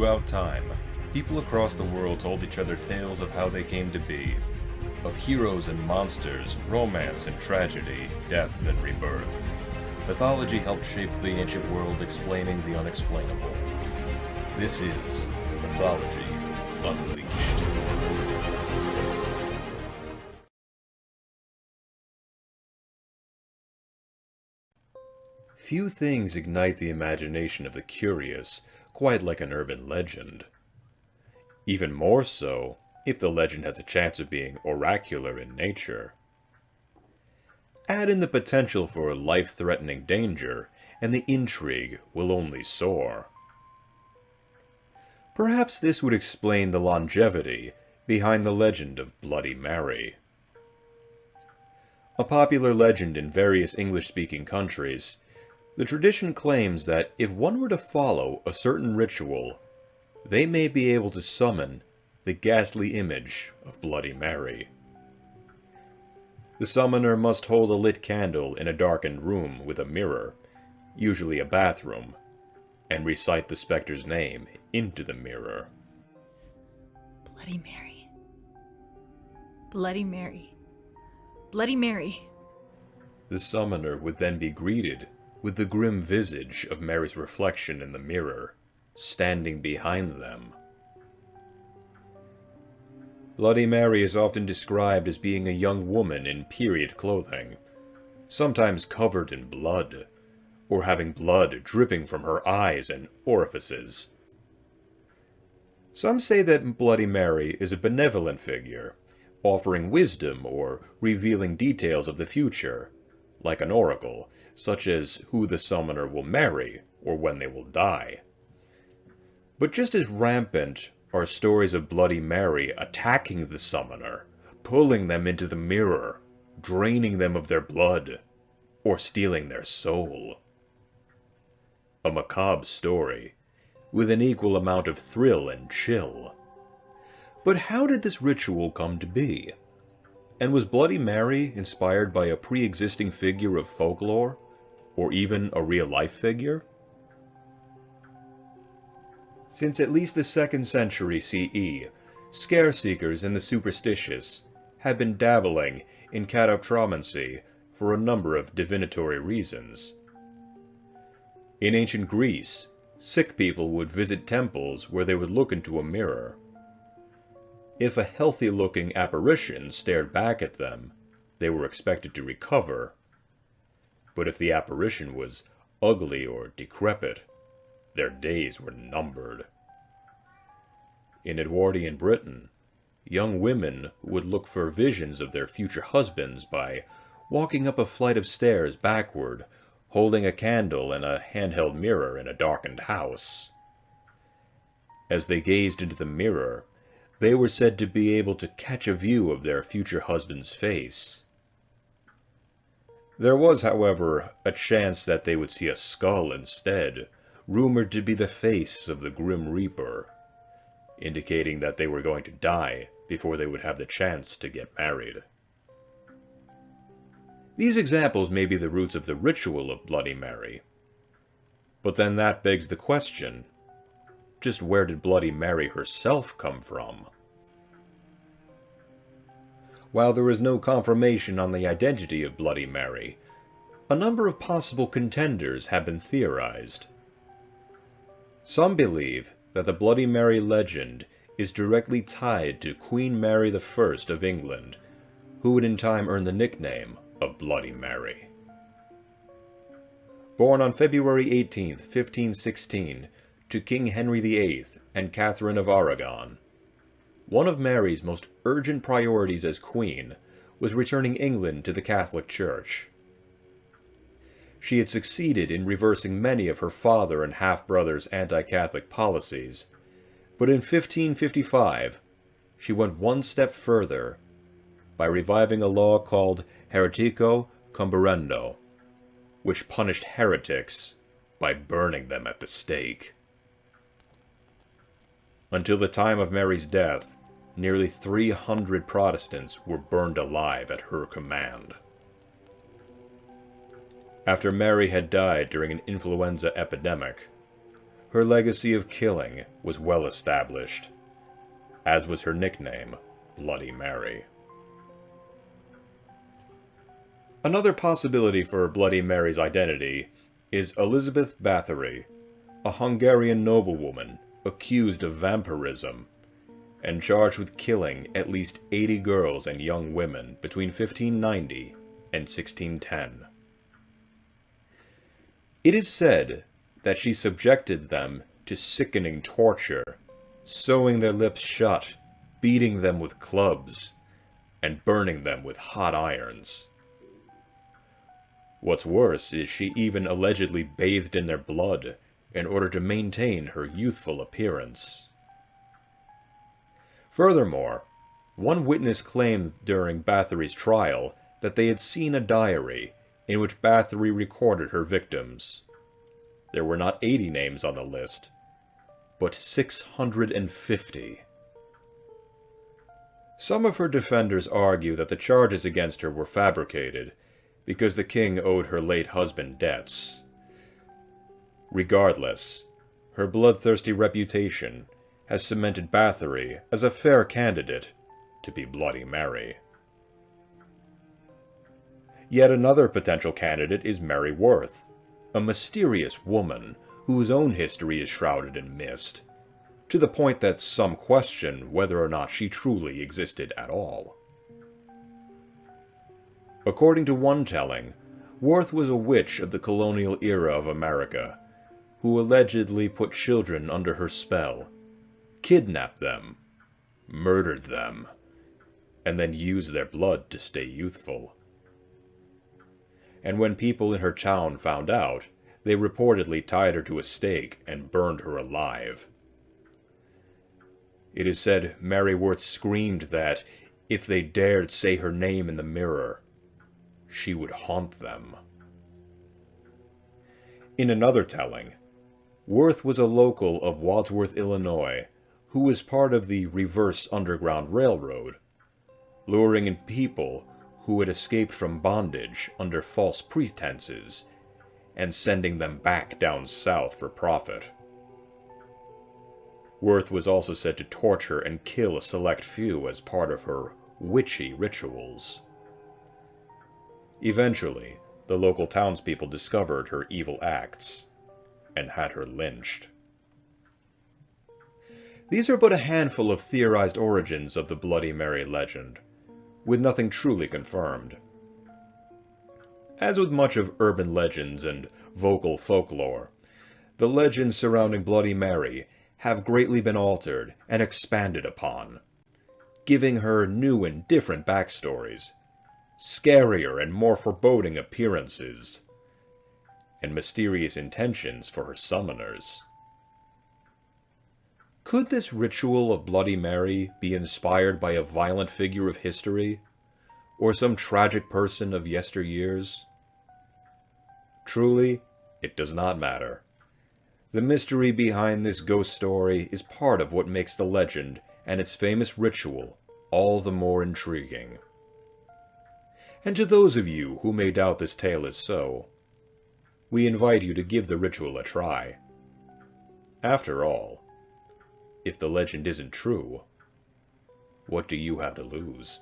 Throughout time, people across the world told each other tales of how they came to be, of heroes and monsters, romance and tragedy, death and rebirth. Mythology helped shape the ancient world, explaining the unexplainable. This is Mythology Unleashed. Few things ignite the imagination of the curious quite like an urban legend. Even more so if the legend has a chance of being oracular in nature. Add in the potential for life-threatening danger, and the intrigue will only soar. Perhaps this would explain the longevity behind the legend of Bloody Mary. A popular legend in various English-speaking countries, the tradition claims that if one were to follow a certain ritual, they may be able to summon the ghastly image of Bloody Mary. The summoner must hold a lit candle in a darkened room with a mirror, usually a bathroom, and recite the specter's name into the mirror. Bloody Mary. Bloody Mary. Bloody Mary. The summoner would then be greeted with the grim visage of Mary's reflection in the mirror, standing behind them. Bloody Mary is often described as being a young woman in period clothing, sometimes covered in blood, or having blood dripping from her eyes and orifices. Some say that Bloody Mary is a benevolent figure, offering wisdom or revealing details of the future, like an oracle, such as who the summoner will marry or when they will die. But just as rampant are stories of Bloody Mary attacking the summoner, pulling them into the mirror, draining them of their blood, or stealing their soul. A macabre story, with an equal amount of thrill and chill. But how did this ritual come to be? And was Bloody Mary inspired by a pre-existing figure of folklore, or even a real-life figure? Since at least the 2nd century CE, scare-seekers and the superstitious have been dabbling in catoptromancy for a number of divinatory reasons. In ancient Greece, sick people would visit temples where they would look into a mirror. If a healthy-looking apparition stared back at them, they were expected to recover. But if the apparition was ugly or decrepit, their days were numbered. In Edwardian Britain, young women would look for visions of their future husbands by walking up a flight of stairs backward, holding a candle and a handheld mirror in a darkened house. As they gazed into the mirror, they were said to be able to catch a view of their future husband's face. There was, however, a chance that they would see a skull instead, rumored to be the face of the Grim Reaper, indicating that they were going to die before they would have the chance to get married. These examples may be the roots of the ritual of Bloody Mary. But then that begs the question, just where did Bloody Mary herself come from? While there is no confirmation on the identity of Bloody Mary, a number of possible contenders have been theorized. Some believe that the Bloody Mary legend is directly tied to Queen Mary I of England, who would in time earn the nickname of Bloody Mary. Born on February 18, 1516, to King Henry VIII and Catherine of Aragon, one of Mary's most urgent priorities as queen was returning England to the Catholic Church. She had succeeded in reversing many of her father and half-brother's anti-Catholic policies, but in 1555, she went one step further by reviving a law called Heretico Comburendo, which punished heretics by burning them at the stake. Until the time of Mary's death, nearly 300 Protestants were burned alive at her command. After Mary had died during an influenza epidemic, her legacy of killing was well established, as was her nickname, Bloody Mary. Another possibility for Bloody Mary's identity is Elizabeth Bathory, a Hungarian noblewoman accused of vampirism and charged with killing at least 80 girls and young women between 1590 and 1610. It is said that she subjected them to sickening torture, sewing their lips shut, beating them with clubs, and burning them with hot irons. What's worse is she even allegedly bathed in their blood in order to maintain her youthful appearance. Furthermore, one witness claimed during Bathory's trial that they had seen a diary in which Bathory recorded her victims. There were not 80 names on the list, but 650. Some of her defenders argue that the charges against her were fabricated because the king owed her late husband debts. Regardless, her bloodthirsty reputation has cemented Bathory as a fair candidate to be Bloody Mary. Yet another potential candidate is Mary Worth, a mysterious woman whose own history is shrouded in mist, to the point that some question whether or not she truly existed at all. According to one telling, Worth was a witch of the colonial era of America, who allegedly put children under her spell, kidnapped them, murdered them, and then used their blood to stay youthful. And when people in her town found out, they reportedly tied her to a stake and burned her alive. It is said Mary Worth screamed that, if they dared say her name in the mirror, she would haunt them. In another telling, Worth was a local of Wadsworth, Illinois, who was part of the Reverse Underground Railroad, luring in people who had escaped from bondage under false pretenses and sending them back down south for profit. Worth was also said to torture and kill a select few as part of her witchy rituals. Eventually, the local townspeople discovered her evil acts and had her lynched. These are but a handful of theorized origins of the Bloody Mary legend, with nothing truly confirmed. As with much of urban legends and vocal folklore, the legends surrounding Bloody Mary have greatly been altered and expanded upon, giving her new and different backstories, scarier and more foreboding appearances, and mysterious intentions for her summoners. Could this ritual of Bloody Mary be inspired by a violent figure of history, or some tragic person of yesteryears? Truly, it does not matter. The mystery behind this ghost story is part of what makes the legend and its famous ritual all the more intriguing. And to those of you who may doubt this tale is so, we invite you to give the ritual a try. After all, if the legend isn't true, what do you have to lose?